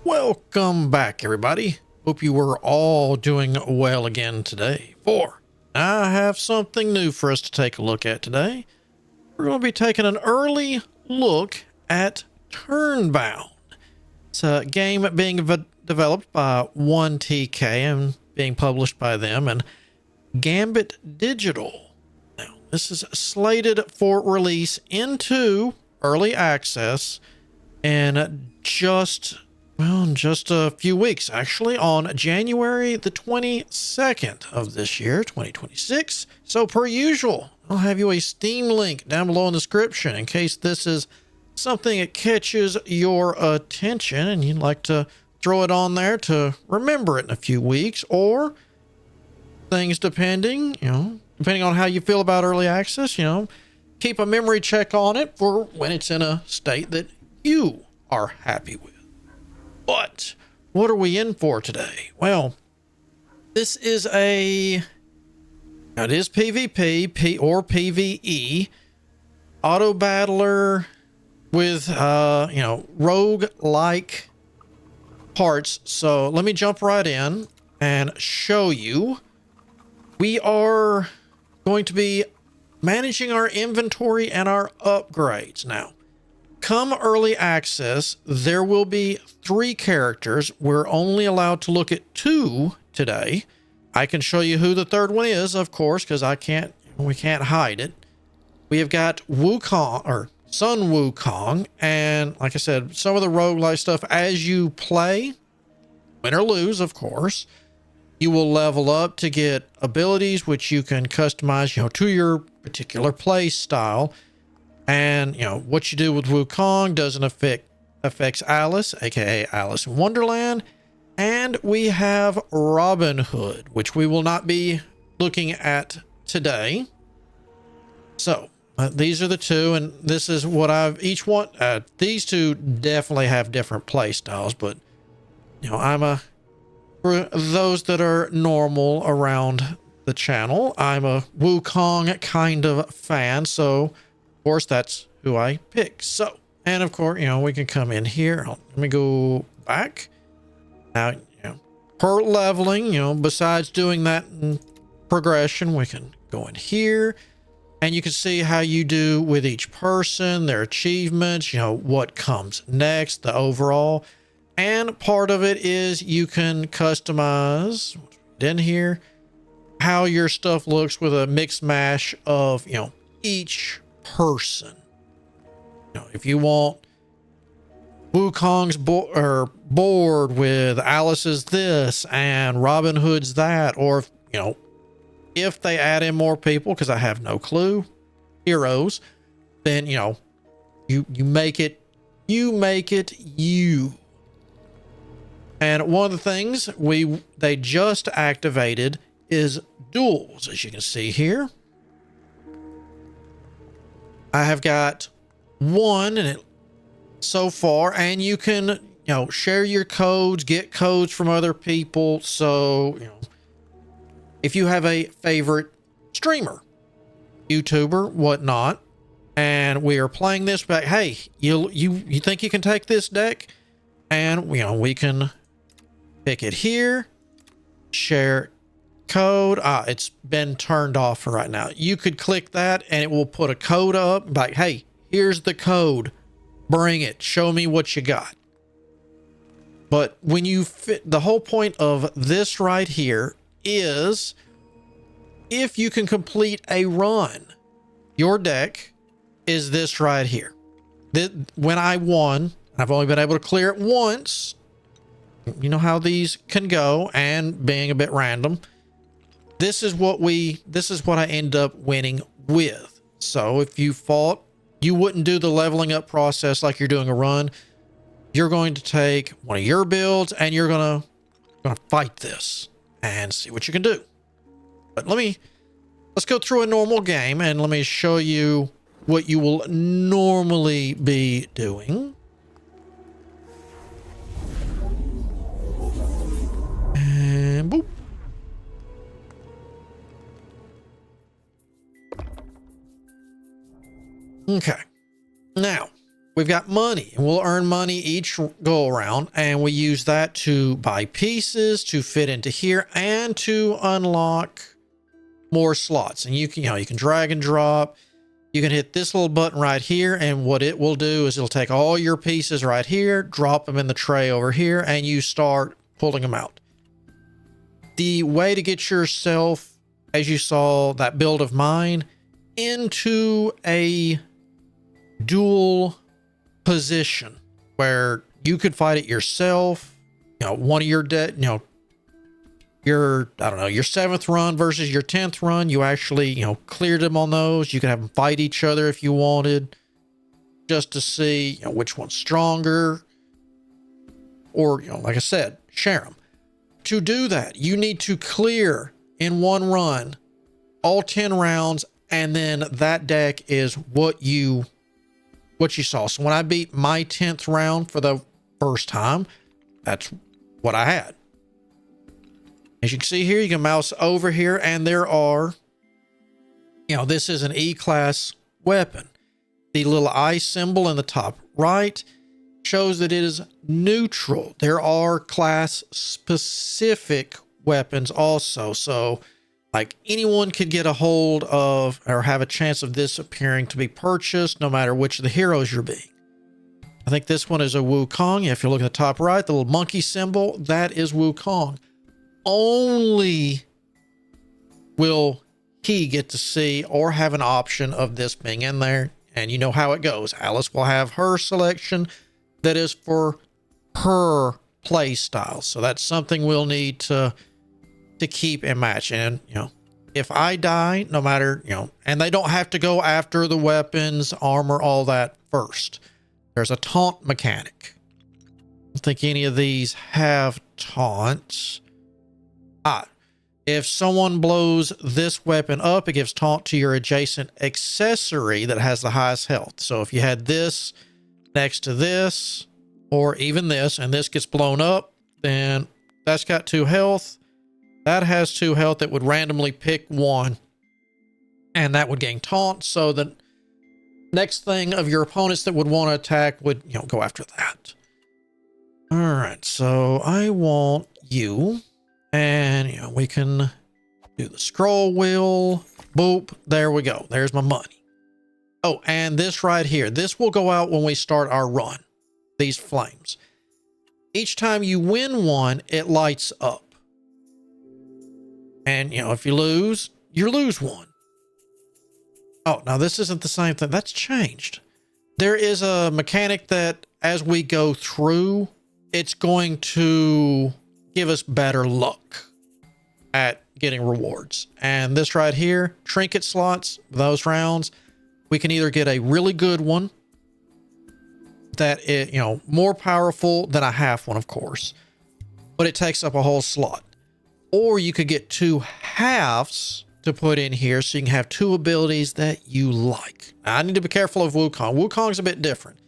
Welcome back, everybody. Hope you were all doing well again today. I have something new for us to take a look at today. We're going to be taking an early look at Turnbound. It's a game being developed by 1TK and being published by them and Gambit Digital. Now, this is slated for release into early access in just a few weeks, actually, on January the 22nd of this year, 2026. So per usual, I'll have you a Steam link down below in the description in case this is something that catches your attention and you'd like to throw it on there to remember it in a few weeks, or things depending on how you feel about early access, keep a memory check on it for when it's in a state that you are happy with. But what are we in for today? Well, this is it is PvP or PvE auto battler with rogue-like parts. So let me jump right in and show you. We are going to be managing our inventory and our upgrades. Now, come early access, there will be 3 characters. We're only allowed to look at 2 today. I can show you who the third one is, of course, because we can't hide it. We have got Wukong, or Sun Wukong, and like I said, some of the roguelike stuff as you play, win or lose, of course. You will level up to get abilities which you can customize, to your particular play style. And, what you do with Wukong doesn't affects Alice, aka Alice in Wonderland. And we have Robin Hood, which we will not be looking at today. So, these are the 2, and this is what these 2 definitely have different play styles, but, for those that are normal around the channel, I'm a Wukong kind of fan, so of course, that's who I pick. So, and of course, we can come in here. Let me go back. Now, per leveling, besides doing that in progression, we can go in here and you can see how you do with each person, their achievements, what comes next, the overall. And part of it is you can customize in here how your stuff looks with a mixed mash of, each person. If you want Wukong's board with Alice's this and Robin Hood's that, or if they add in more people, because I have no clue, heroes, then you make it you. And one of the things they just activated is duels, as you can see here. I have got 1 in it so far, and you can, share your codes, get codes from other people. So, if you have a favorite streamer, YouTuber, whatnot, and we are playing this back, hey, you think you can take this deck? And, we can pick it here, share code. It's been turned off for right now. You could click that and it will put a code up like, hey, here's the code, bring it, show me what you got. But when you fit, the whole point of this right here is if you can complete a run, your deck is this right here. When I won, I've only been able to clear it once. You know how these can go, and being a bit random, this is what I end up winning with. So if you fought, you wouldn't do the leveling up process like you're doing a run. You're going to take one of your builds and you're gonna fight this and see what you can do. But let's go through a normal game and let me show you what you will normally be doing. And boop. Okay. Now, we've got money, and we'll earn money each go around, and we use that to buy pieces to fit into here and to unlock more slots. And you can drag and drop. You can hit this little button right here, and what it will do is it'll take all your pieces right here, drop them in the tray over here, and you start pulling them out. The way to get yourself, as you saw that build of mine, into a dual position where you could fight it yourself, one of your your 7th run versus your 10th run, you actually, cleared them on those. You could have them fight each other if you wanted, just to see, which one's stronger, or, like I said, share them. To do that, you need to clear in one run all 10 rounds, and then that deck is what you saw. So when I beat my 10th round for the first time, that's what I had. As you can see here, you can mouse over here, and there are, this is an E-class weapon. The little eye symbol in the top right shows that it is neutral. There are class-specific weapons also. So, like, anyone could get a hold of or have a chance of this appearing to be purchased, no matter which of the heroes you're being. I think this one is a Wukong. If you look at the top right, the little monkey symbol, that is Wukong. Only will he get to see or have an option of this being in there. And you know how it goes. Alice will have her selection that is for her play style. So that's something we'll need to keep and match. And, if I die, no matter, and they don't have to go after the weapons, armor, all that first. There's a taunt mechanic. I don't think any of these have taunts. If someone blows this weapon up, it gives taunt to your adjacent accessory that has the highest health. So if you had this next to this, or even this, and this gets blown up, then that's got 2 health. That has 2 health. It would randomly pick one, and that would gain taunt. So the next thing of your opponents that would want to attack would, go after that. All right, so I want you. And, we can do the scroll wheel. Boop. There we go. There's my money. Oh, and this right here. This will go out when we start our run. These flames. Each time you win one, it lights up. And, if you lose one. Oh, now this isn't the same thing. That's changed. There is a mechanic that as we go through, it's going to give us better luck at getting rewards. And this right here, trinket slots, those rounds, we can either get a really good one that is, more powerful than a half one, of course, but it takes up a whole slot. Or you could get 2 halves to put in here so you can have 2 abilities that you like. Now, I need to be careful of Wukong. Wukong's a bit different.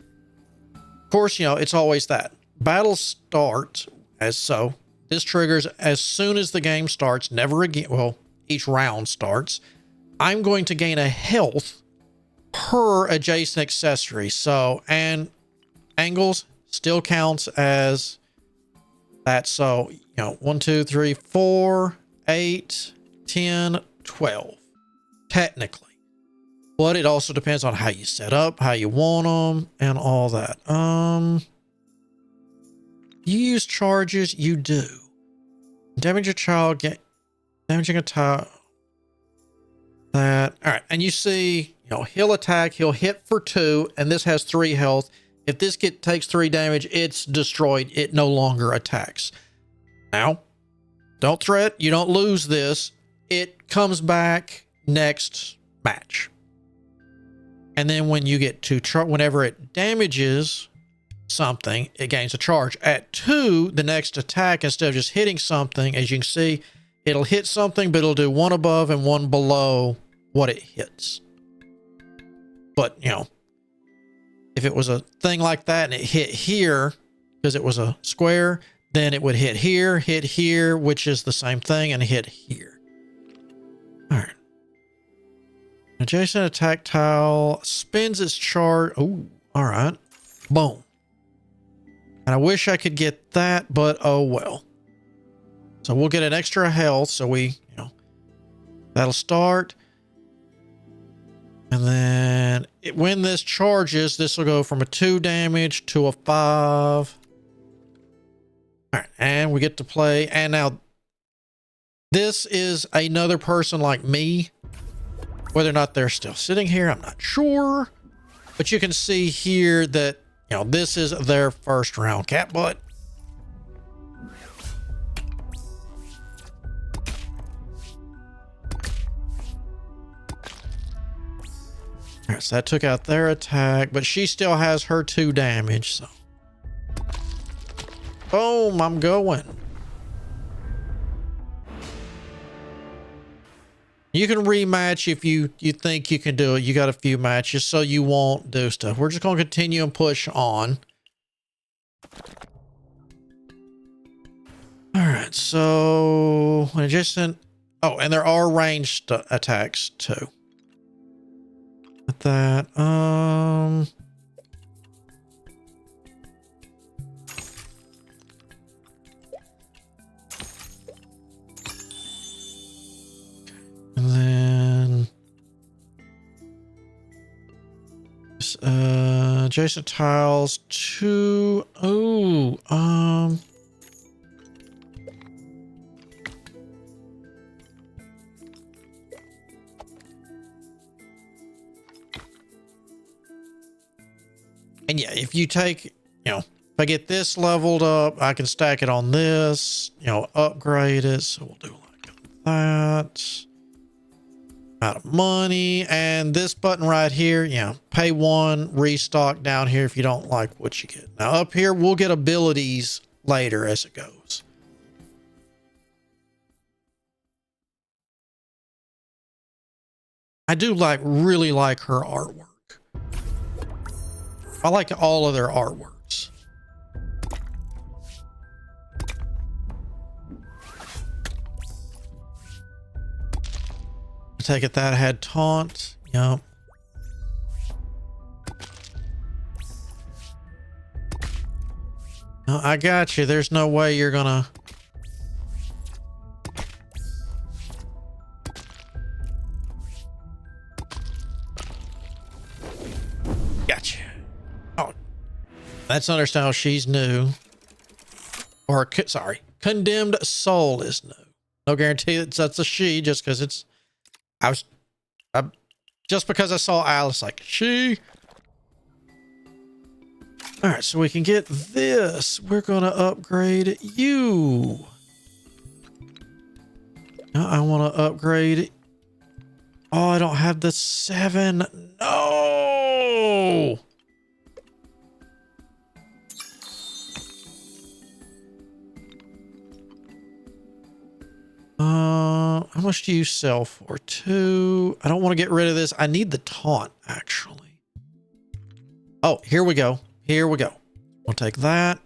Of course, it's always that. Battles start as so. This triggers as soon as the game starts, never again. Well, each round starts. I'm going to gain a health per adjacent accessory. So, and angles still counts as that. So, 1, 2, 3, 4, 8, 10, 12. Technically. But it also depends on how you set up, how you want them, and all that. You use charges, you do. Damage a child, damaging a tile. That. All right. And you see, he'll attack, he'll hit for 2, and this has 3 health. If this takes 3 damage, it's destroyed. It no longer attacks. Now, don't threat. You don't lose this. It comes back next match. And then when you get to whenever it damages something, it gains a charge. At 2, the next attack, instead of just hitting something, as you can see, it'll hit something, but it'll do 1 above and 1 below what it hits. But, if it was a thing like that and it hit here, because it was a square, then it would hit here, which is the same thing, and hit here. All right. Adjacent attack tile spins its charge. Oh, all right. Boom. And I wish I could get that, but oh well. So we'll get an extra health. So that'll start. And then when this charges, this will go from a 2 damage to a 5. All right. And we get to play. And now this is another person like me. Whether or not they're still sitting here, I'm not sure. But you can see here that, this is their first round. Cat butt. All right, so that took out their attack, but she still has her 2 damage, so. Boom, I'm going. You can rematch if you think you can do it. You got a few matches, so you won't do stuff. We're just going to continue and push on. All right, so adjacent. Oh, and there are ranged attacks too. At that, and then adjacent tiles to and yeah, if you take, if I get this leveled up, I can stack it on this, upgrade it. So we'll do like that. Out of money. And this button right here, pay 1, restock down here if you don't like what you get. Now up here, we'll get abilities later as it goes. I do really like her artwork. I like all of their artworks. I take it that had taunt. Yep. No, I got you. There's no way you're gonna. Gotcha. Oh, that's understandable. She's new. Or, sorry, condemned soul is new. No guarantee that's a she just because it's. Just because I saw Alice like she. All right, so we can get this. We're gonna upgrade you. I want to upgrade. Oh, I don't have the 7. No. How much do you sell for? 2. I don't want to get rid of this. I need the taunt, actually. Oh, here we go. Here we go. We'll take that.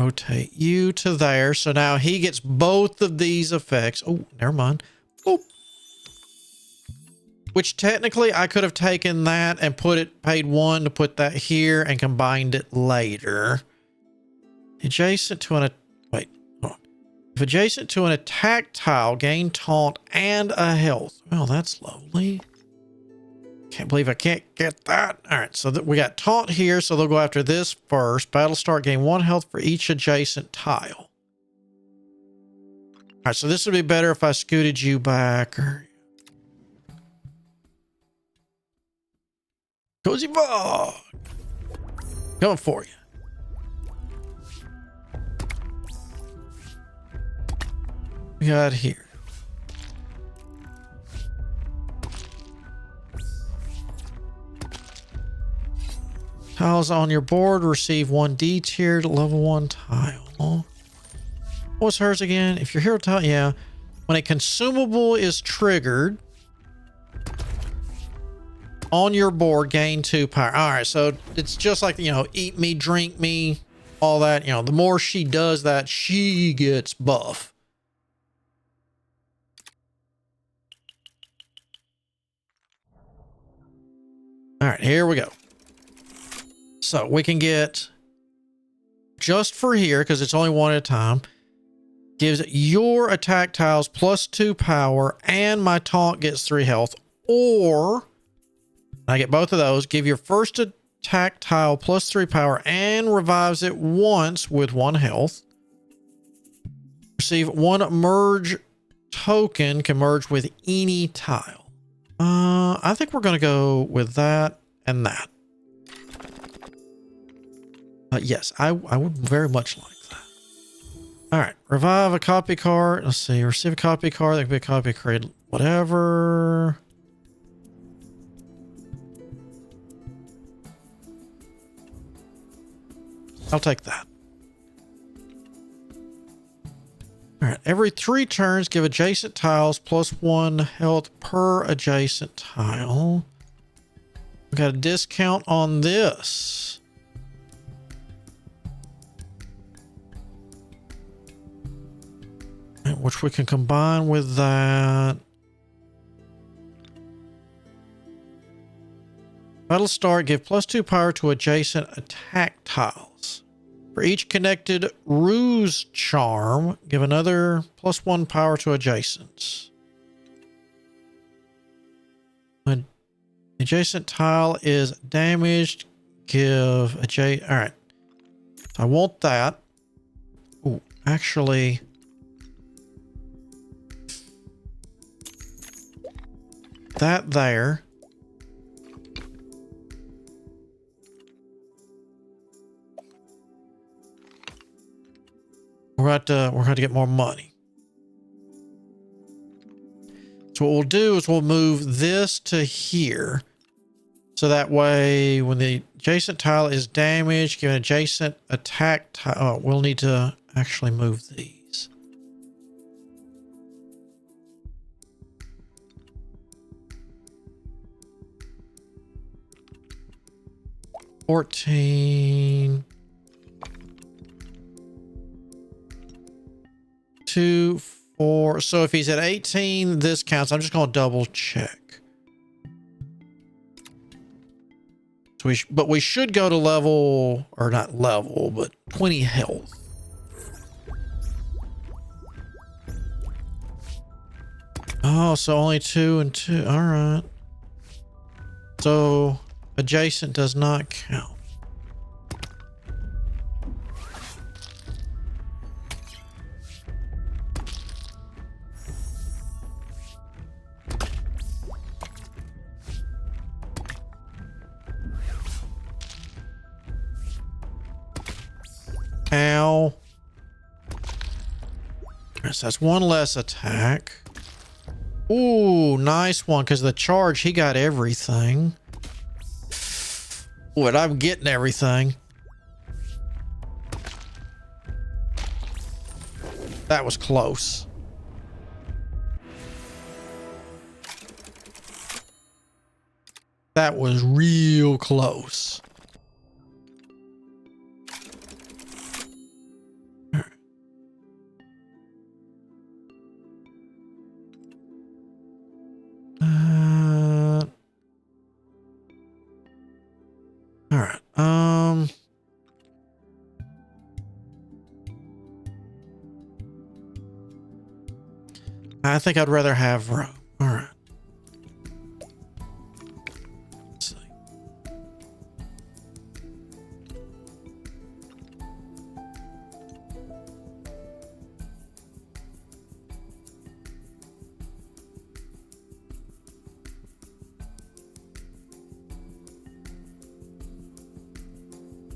Rotate you to there. So now he gets both of these effects. Oh, never mind. Oh. Which technically I could have taken that and paid 1 to put that here and combined it later. Adjacent to an... Wait. Hold on. If adjacent to an attack tile, gain taunt and a health. Well, that's lovely. Can't believe I can't get that. All right, so we got taunt here, so they'll go after this first. Battle start, gain 1 health for each adjacent tile. All right, so this would be better if I scooted you back. Cozy Bog. Coming for you. We got here. Tiles on your board receive 1 D tiered level 1 tile. What's hers again? If your hero tile, yeah. When a consumable is triggered on your board, gain 2 power. All right, so it's just like, eat me, drink me, all that. The more she does that, she gets buff. All right, here we go. So we can get, just for here, because it's only one at a time, gives your attack tiles +2 power, and my taunt gets 3 health. Or, I get both of those, give your first attack tile +3 power and revives it once with 1 health. Receive 1 merge token, can merge with any tile. I think we're going to go with that and that. Yes, I would very much like that. All right, revive a copy card. Let's see, receive a copy card. That could be a copy created, whatever. I'll take that. All right, every 3 turns, give adjacent tiles +1 health per adjacent tile. We got a discount on this. Which we can combine with that. Battle start, give +2 power to adjacent attack tiles. For each connected ruse charm, give another +1 power to adjacents. When adjacent tile is damaged, give adjacent. All right. I want that. Oh, actually. That there. We're going to get more money. So what we'll do is we'll move this to here. So that way when the adjacent tile is damaged, give an adjacent attack tile. Oh, we'll need to actually move these. $14. 2, 4. So if he's at 18, this counts. I'm just going to double check. So but we should go to level, or not level, but 20 health. Oh, so only 2 and 2. All right. So adjacent does not count. Ow. So that's 1 less attack. Ooh, nice one. Because the charge, he got everything. What, I'm getting everything. That was close. That was real close. All right. I think I'd rather have room. All right. Let's see.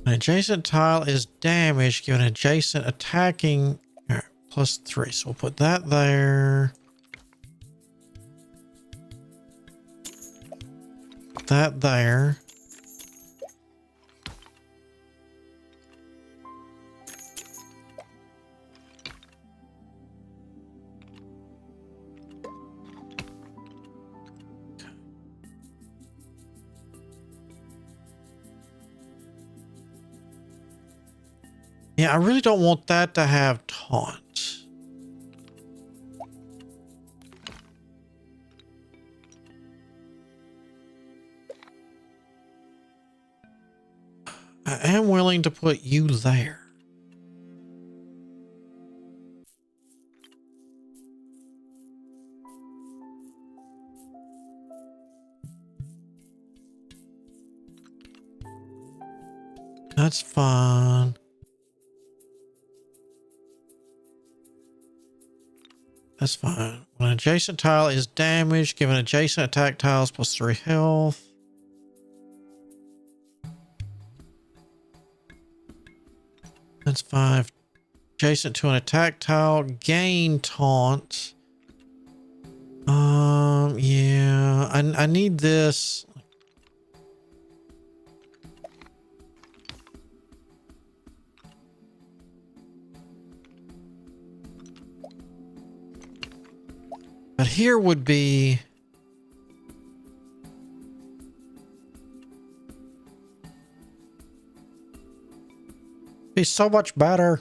An adjacent tile is damaged, given adjacent attacking. All right, +3. So we'll put that there. That there. Yeah, I really don't want that to have taunt. I am willing to put you there. That's fine. That's fine. When an adjacent tile is damaged, give an adjacent attack tiles +3 health. That's 5. Adjacent to an attack tile, gain taunt. Yeah, I need this. But here would be so much better.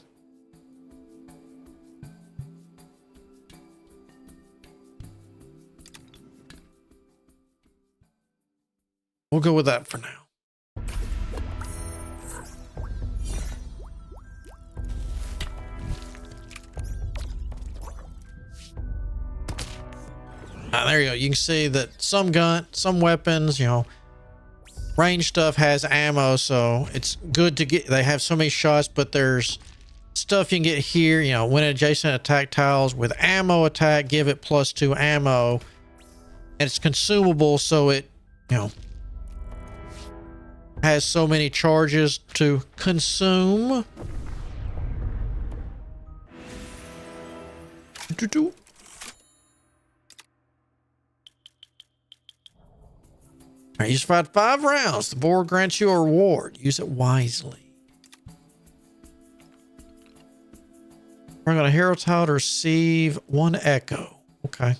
We'll go with that for now. There you go. You can see that some weapons, you know, range stuff has ammo, so it's good to get. They have so many shots, but there's stuff you can get here. You know, when adjacent attack tiles with ammo attack, give it +2 ammo, and it's consumable, so it, you know, has so many charges to consume. All right, you survived 5 rounds. The board grants you a reward. Use it wisely. We're going to hero tile to receive 1 echo. Okay.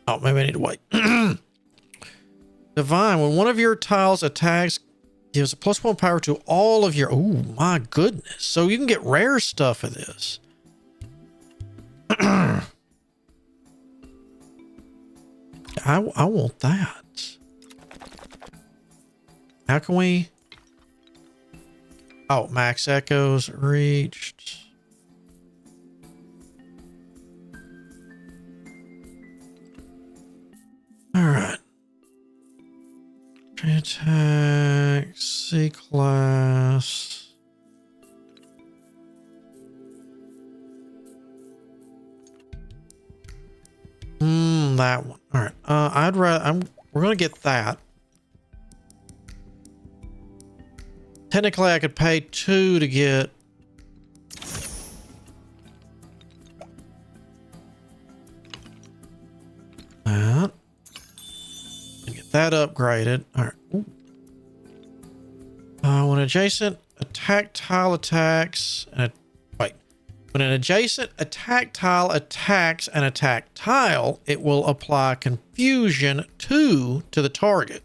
Oh, maybe I need to wait. Divine, when one of your tiles attacks, gives a +1 power to all of your... Oh, my goodness. So you can get rare stuff of this. I want that. How can we... Oh, max echoes reached. All right. Attack, C class. That one. All right. I'd rather. We're gonna get that. Technically, I could pay 2 to get. That. And get that upgraded. All right. When adjacent attack tile attacks and when an adjacent attack tile attacks an attack tile, it will apply confusion 2 to the target.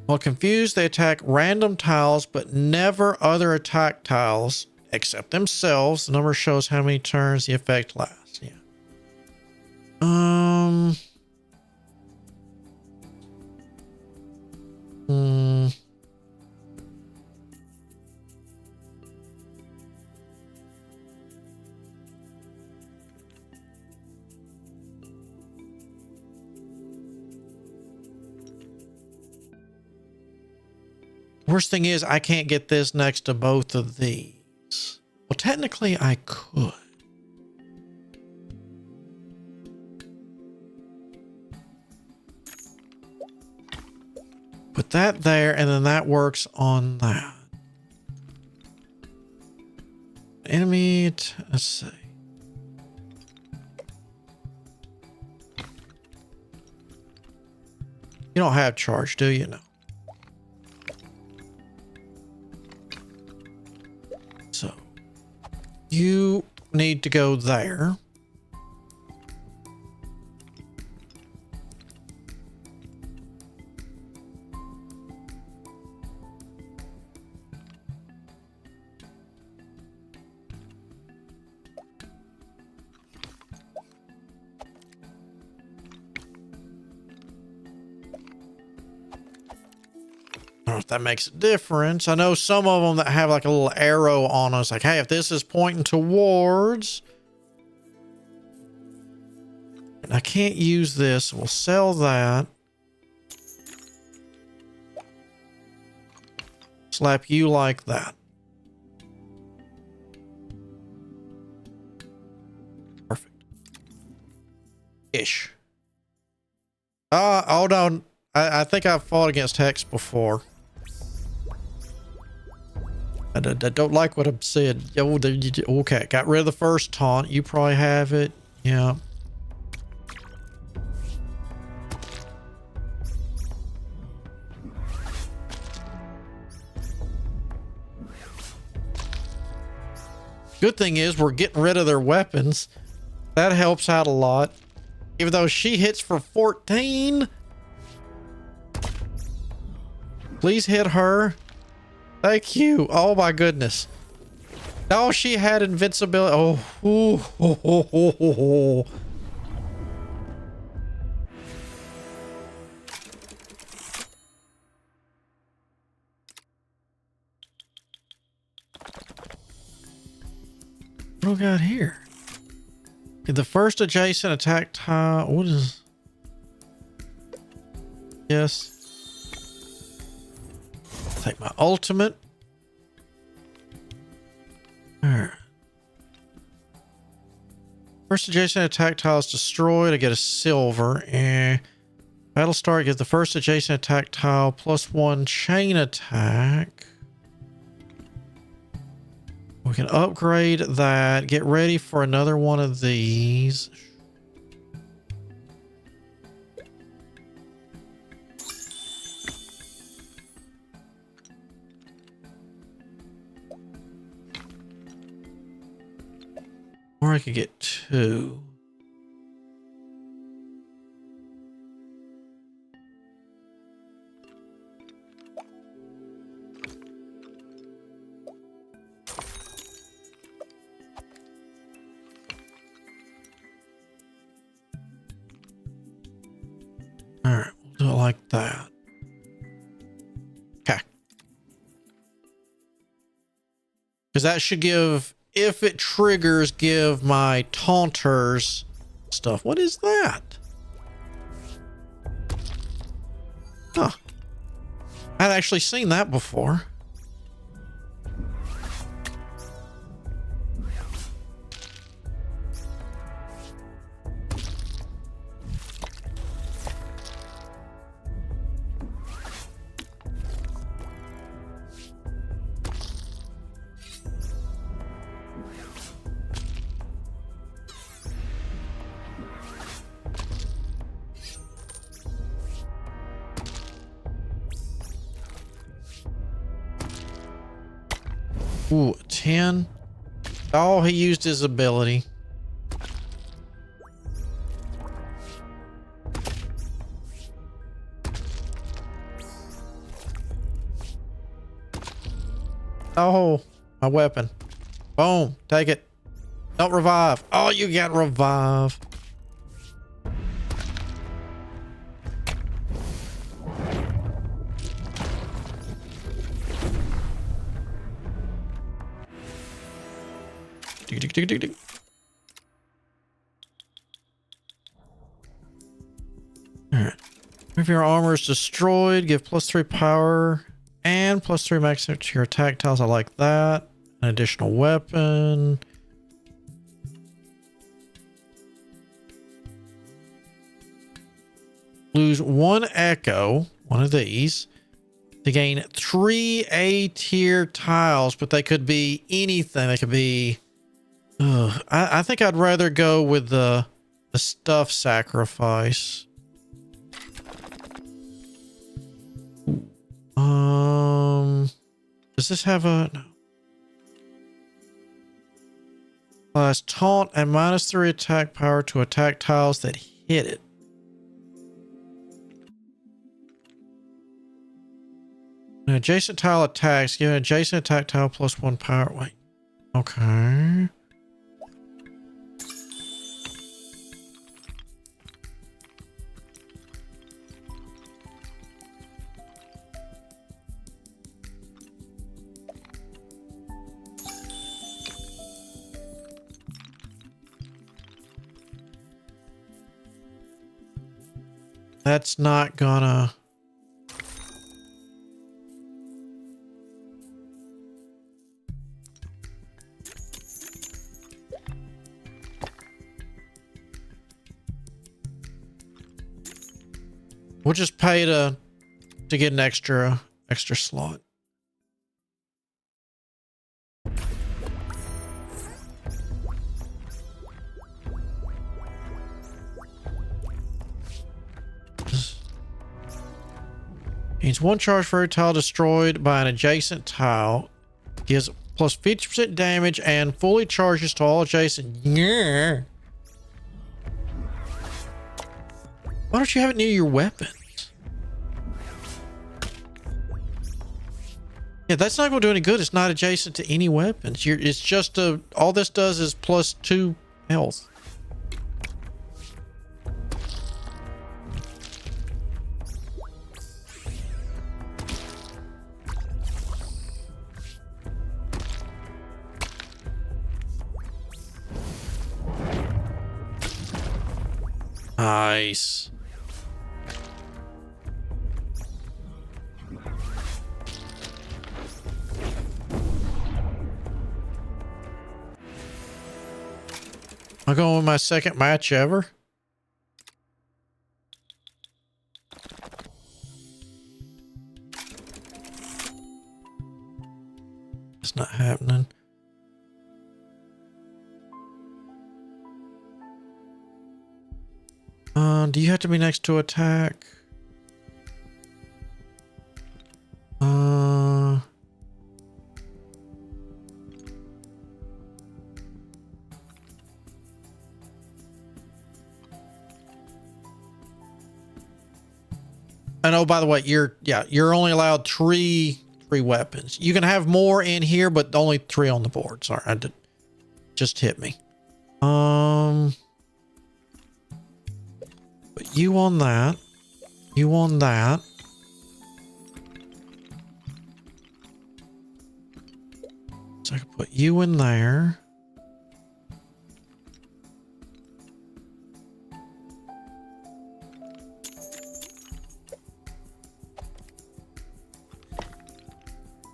While confused, they attack random tiles, but never other attack tiles except themselves. The number shows how many turns the effect lasts. Yeah. Worst thing is I can't get this next to both of these. Well, technically I could. Put that there, and then that works on that. Enemy, let's see. You don't have charge, do you? No. So you need to go there. know if that makes a difference. I know some of them that have like a little arrow on us, like, hey, if this is pointing towards, and I can't use this, we'll sell that. Slap you like that. Perfect. Ish. Oh no. I think I've fought against Hex before. I don't like what I've said. Okay, got rid of the first taunt. You probably have it. Yeah. Good thing is we're getting rid of their weapons. That helps out a lot. Even though she hits for 14. Please hit her. Thank you. Oh my goodness. Oh, she had invincibility. Oh. Ooh, oh, oh, oh, oh, oh. What do we got here? The first adjacent attack tile. What is... Yes. Take my ultimate. Alright. First adjacent attack tile is destroyed. I get a silver. Battle start, get the first adjacent attack tile +1 chain attack. We can upgrade that. Get ready for another one of these. Or I could get 2. All right, we'll do it like that. Okay. Because that should give, if it triggers, give my taunters stuff. What is that? Huh. I'd actually seen that before. Ooh, 10. Oh, he used his ability. Oh, my weapon. Boom, take it. Don't revive. Oh, you got revive. Alright. If your armor is destroyed, give +3 power and +3 max to your attack tiles. I like that. An additional weapon. Lose 1 echo, one of these, to gain 3 A tier tiles, but they could be anything. They could be... I think I'd rather go with the stuff sacrifice. Does this have a... No. Plus taunt and -3 attack power to attack tiles that hit it. An adjacent tile attacks, give an adjacent attack tile +1 power. Wait. Okay. That's not gonna... We'll just pay to get an extra slot. Means one charge for every tile destroyed by an adjacent tile. Gives plus 50% damage and fully charges to all adjacent. Yeah. Why don't you have it near your weapons? Yeah, that's not going to do any good. It's not adjacent to any weapons. It's just a... All this does is plus 2 health. Nice. I'm going with my second match ever. It's not happening. Do you have to be next to attack? And oh, by the way, you're only allowed three weapons. You can have more in here, but only 3 on the board. Sorry, just hit me. But you on that. You on that. So I can put you in there.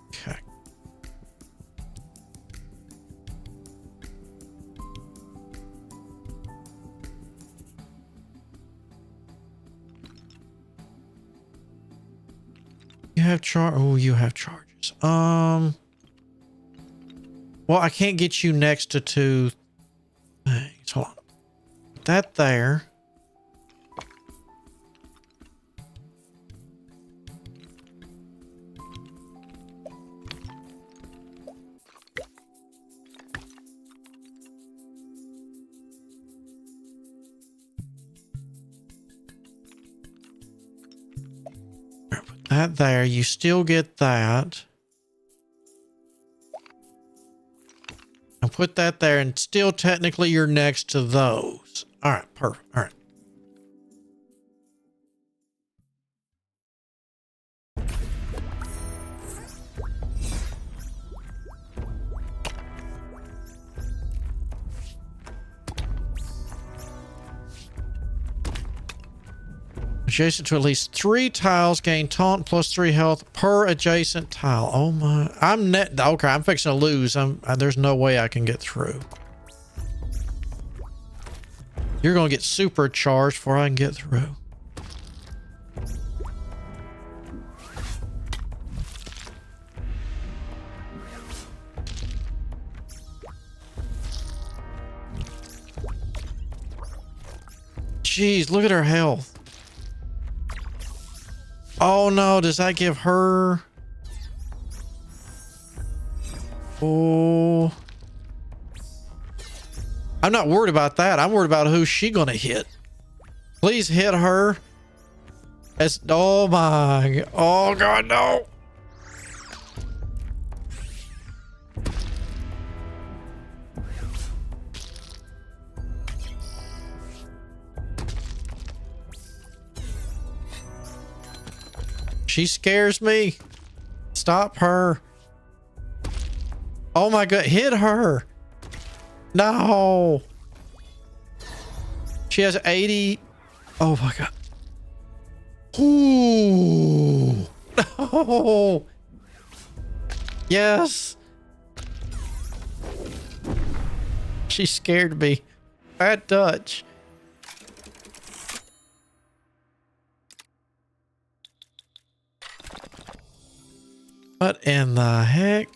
Okay. You have you have charges. Well, I can't get you next to 2 things. Hold on. Put that there. Put that there. You still get that. And put that there, and still technically you're next to those. All right, perfect. All right. Adjacent to at least 3 tiles, gain taunt plus 3 health per adjacent tile. Oh my! Okay, I'm fixing to lose. There's no way I can get through. You're gonna get supercharged before I can get through. Jeez, look at her health. Oh no, does that give her... Oh. I'm not worried about that. I'm worried about who's she gonna hit. Please hit her. Oh my... Oh god, no. She scares me. Stop her. Oh my god, hit her. No. She has 80. Oh my god. Ooh. Oh. Yes. She scared me. Bad Dutch. What in the heck?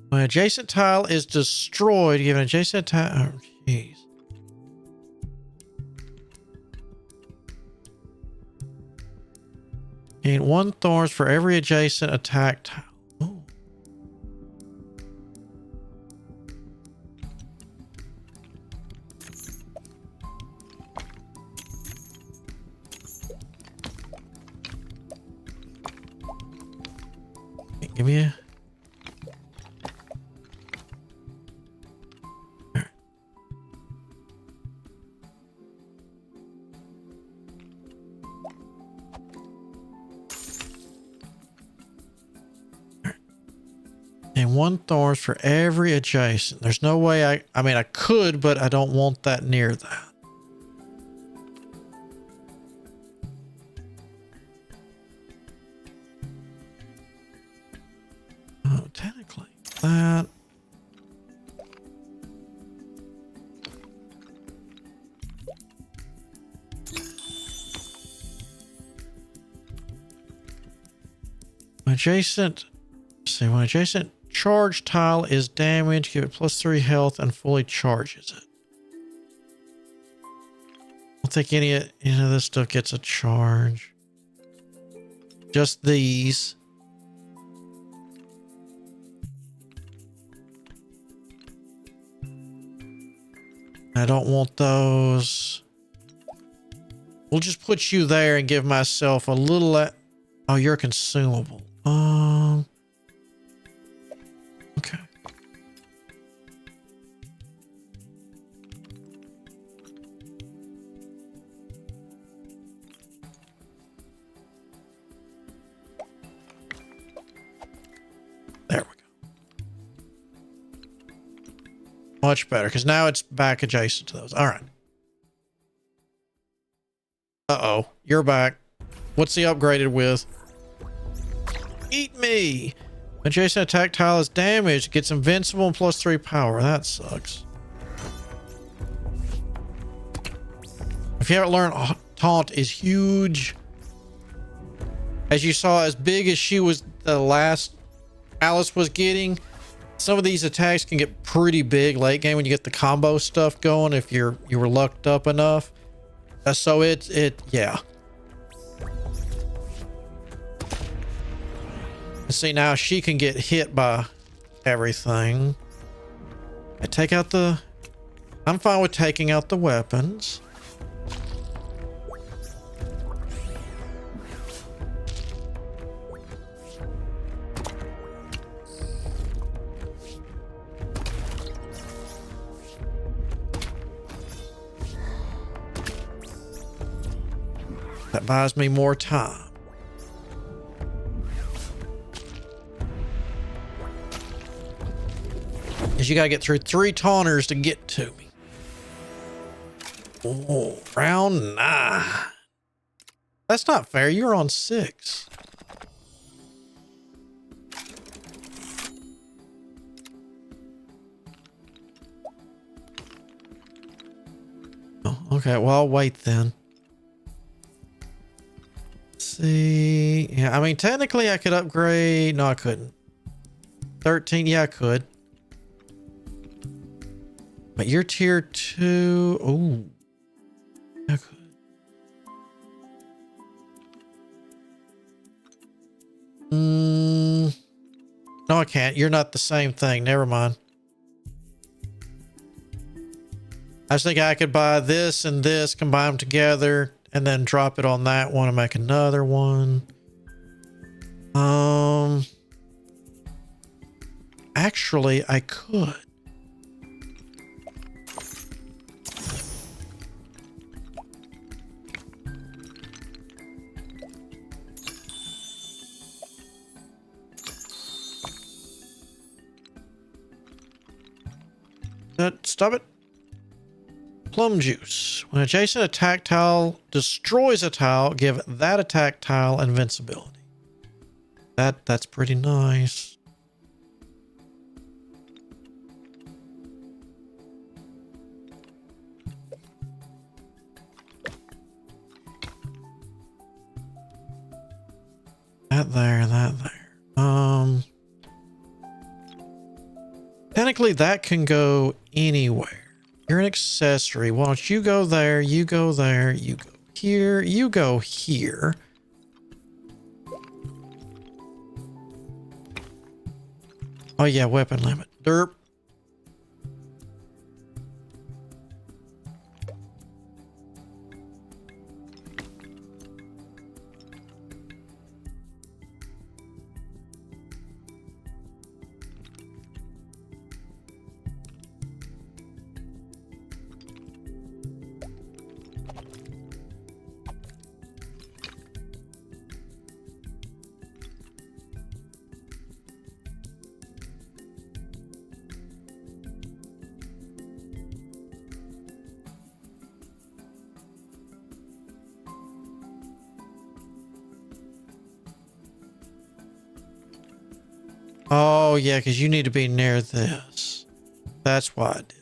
When adjacent tile is destroyed, give an adjacent tile. Oh, jeez. Gain 1 thorns for every adjacent attack tile. Ooh. Give me a... And 1 thorns for every adjacent. There's no way I mean, I could, but I don't want that near that. Oh, technically, that. Adjacent. Let's see, when adjacent charge tile is damaged, give it +3 health and fully charges it. I don't think any of this stuff gets a charge. Just these. I don't want those. We'll just put you there and give myself a little... Oh, you're consumable. Okay. There we go. Much better, because now it's back adjacent to those. All right. Uh-oh. You're back. What's he upgraded with? Eat me! Adjacent attack tile is damaged. Gets invincible and +3 power. That sucks. If you haven't learned, taunt is huge. As you saw, as big as she was, the last Alice was getting, some of these attacks can get pretty big late game when you get the combo stuff going, if you were lucked up enough. So yeah. See, now she can get hit by everything. I take out the... I'm fine with taking out the weapons. That buys me more time. Because you gotta get through 3 taunters to get to me. Oh, round 9. That's not fair. You're on 6. Oh, okay. Well, I'll wait then. Let's see. Yeah, I mean, technically I could upgrade. No, I couldn't. 13. Yeah, I could. But you're tier 2. Oh. I could. No, I can't. You're not the same thing. Never mind. I was thinking I could buy this and this, combine them together, and then drop it on that one and make another one. Actually, I could. Stop it. Plum juice. When adjacent attack tile destroys a tile, give that attack tile invincibility. That's pretty nice. That there. Technically that can go anywhere. You're an accessory. Why don't you go there, you go there, you go here, you go here. Oh yeah, weapon limit. Derp. Oh, yeah, because you need to be near this. That's why I did.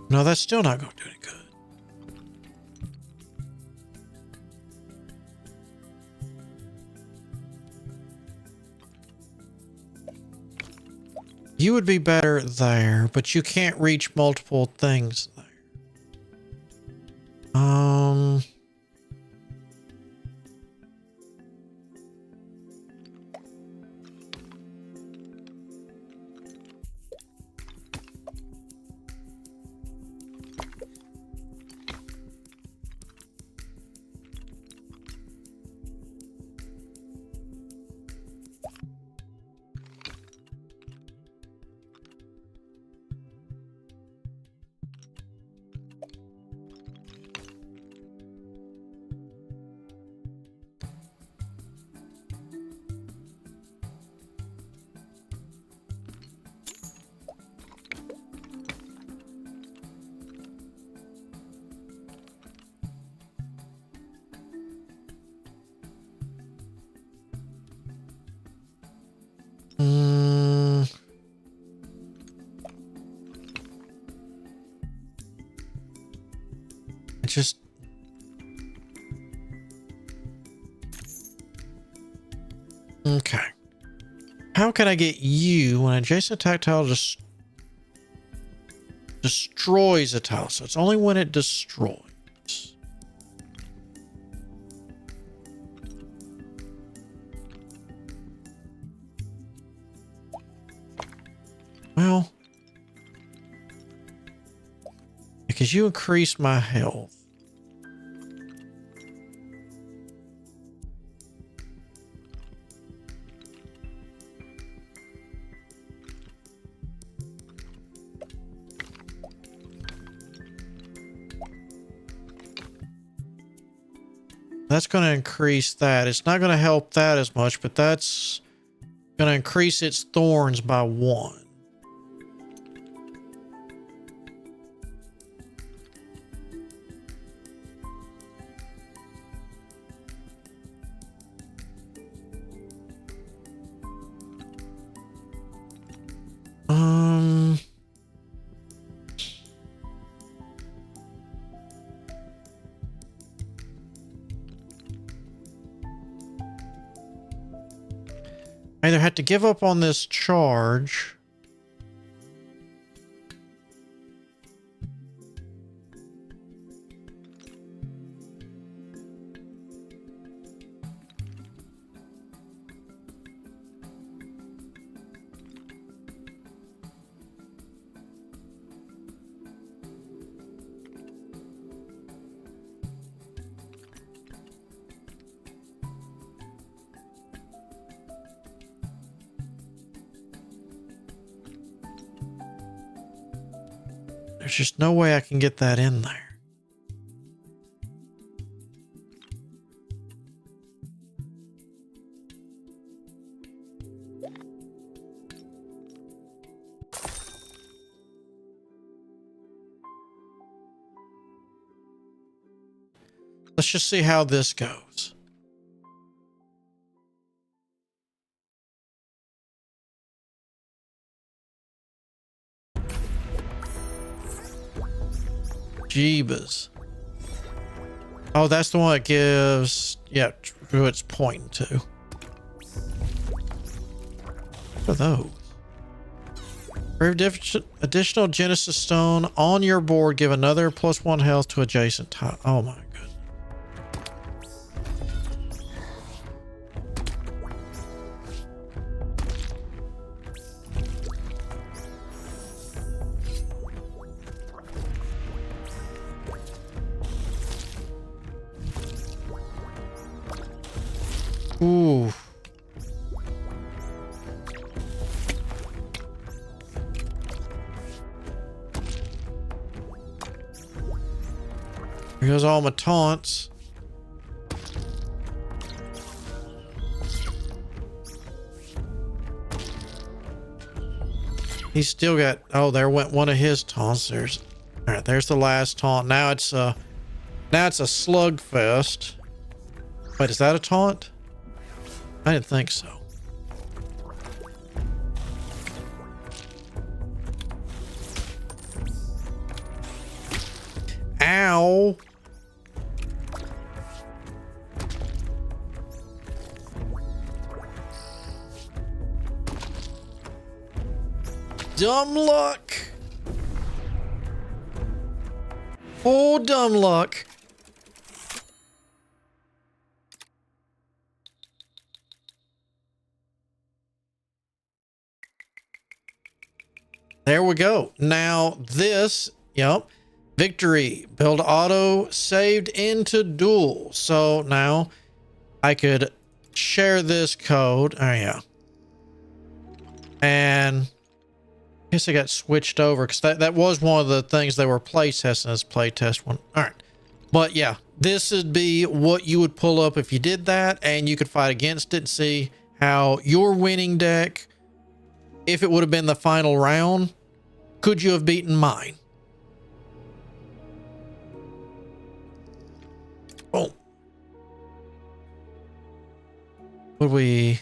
No, that's still not going to do any good. You would be better there, but you can't reach multiple things there. Just okay. How can I get you when adjacent attack tile just destroys a tile? So it's only when it destroys. Well, because you increase my health. That's going to increase that. It's not going to help that as much, but that's going to increase its thorns by 1. I either had to give up on this charge. There's just no way I can get that in there. Let's just see how this goes. Jeebus. Oh, that's the one that gives, yeah, who it's pointing to. What are those? For additional Genesis stone on your board, give another +1 health to adjacent tile. Oh my goodness. Ooh. Here goes all my taunts. He's still got, oh, there went one of his taunts. There's, all right, there's the last taunt. Now it's a slugfest. Wait, is that a taunt? I didn't think so. Ow. Dumb luck. Oh, dumb luck. There we go. Now this, yep, victory, build auto saved into duel. So now I could share this code. Oh yeah. And I guess I got switched over because that was one of the things they were play testing as play test one. All right. But yeah, this would be what you would pull up if you did that, and you could fight against it and see how your winning deck, if it would have been the final round, could you have beaten mine? Oh. Would we...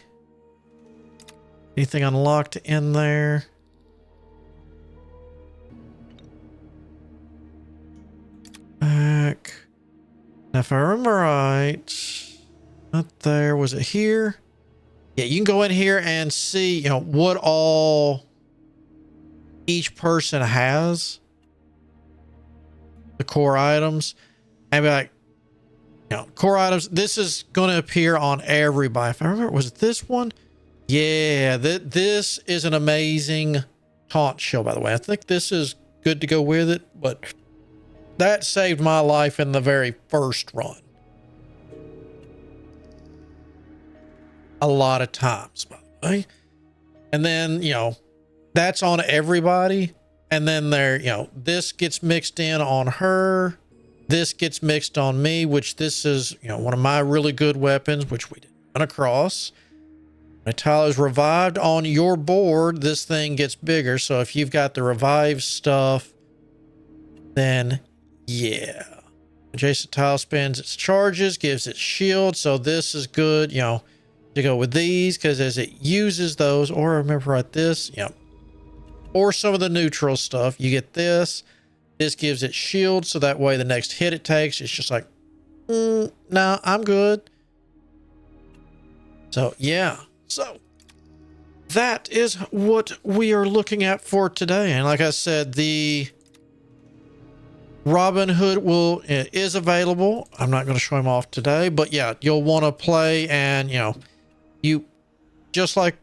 Anything unlocked in there? Back. Now, if I remember right, not there. Was it here? Yeah, you can go in here and see, you know, what all each person has. The core items. And be like, you know, core items. This is going to appear on everybody. If I remember, was it this one? Yeah, this is an amazing taunt shield, by the way. I think this is good to go with it, but that saved my life in the very first run. A lot of times, by the way. And then, you know, that's on everybody. And then there, you know, this gets mixed in on her. This gets mixed on me, which this is, you know, one of my really good weapons, which we didn't run across. When a tile is revived on your board, this thing gets bigger. So if you've got the revive stuff, then yeah. Adjacent tile spends its charges, gives it shield. So this is good, you know, to go with these, because as it uses those, or remember right this, you know, or some of the neutral stuff, you get this. This gives it shield, so that way the next hit it takes, it's just like, nah, I'm good. So yeah. So that is what we are looking at for today. And like I said, the Robin Hood is available. I'm not going to show him off today, but yeah, you'll want to play, and you know, you just like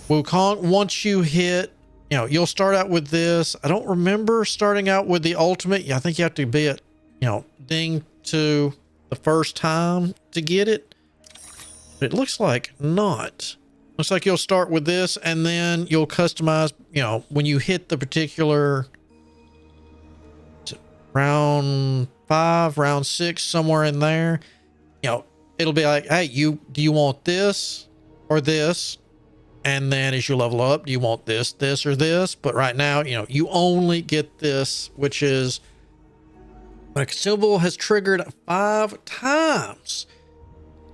Wukong, once you hit, you know, you'll start out with this. I don't remember starting out with the ultimate. Yeah, I think you have to be at, you know, ding to the first time to get it. But it looks like not. Looks like you'll start with this, and then you'll customize, you know, when you hit the particular round 5, round 6, somewhere in there, you know, it'll be like, hey, do you want this or this? And then as you level up, you want this, this, or this. But right now, you only get this, which is when a consumable has triggered 5 times.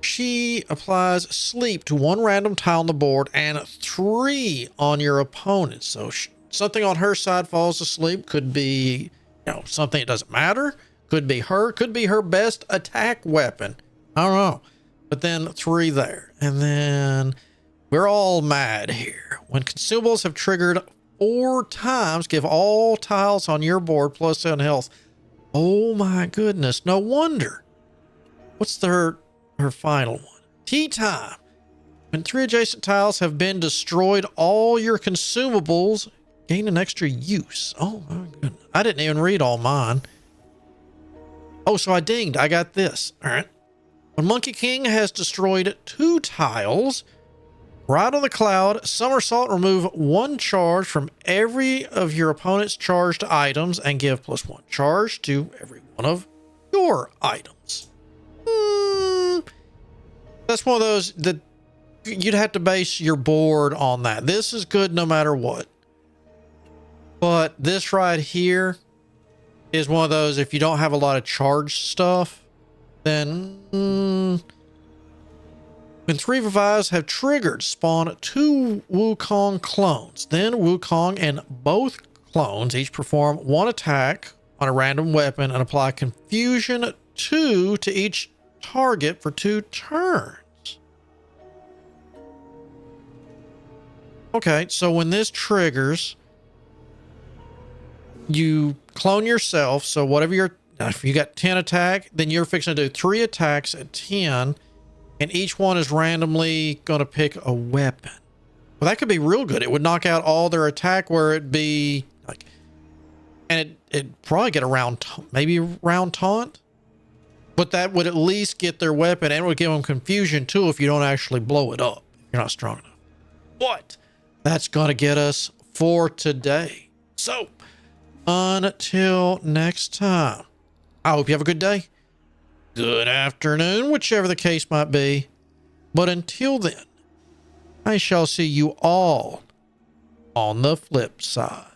She applies sleep to 1 random tile on the board and 3 on your opponent. So something on her side falls asleep. Could be, something that doesn't matter. Could be her best attack weapon. I don't know. But then 3 there. And then we're all mad here. When consumables have triggered 4 times, give all tiles on your board plus 7 health. Oh my goodness. No wonder. What's her final one? Tea time. When 3 adjacent tiles have been destroyed, all your consumables gain an extra use. Oh my goodness. I didn't even read all mine. Oh, so I dinged. I got this. All right. When Monkey King has destroyed 2 tiles, ride on the cloud, somersault, remove 1 charge from every of your opponent's charged items and give +1 charge to every one of your items. That's one of those that you'd have to base your board on that. This is good no matter what. But this right here is one of those, if you don't have a lot of charged stuff, then when 3 revives have triggered, spawn 2 Wukong clones. Then Wukong and both clones each perform 1 attack on a random weapon and apply confusion 2 to each target for 2 turns. Okay, so when this triggers, you clone yourself. So whatever if you got 10 attack, then you're fixing to do 3 attacks at 10, and each one is randomly going to pick a weapon. Well, that could be real good. It would knock out all their attack where it'd be like, and it'd probably get maybe round taunt. But that would at least get their weapon, and it would give them confusion too if you don't actually blow it up. You're not strong enough. But that's going to get us for today. So until next time, I hope you have a good day, good afternoon, whichever the case might be. But until then, I shall see you all on the flip side.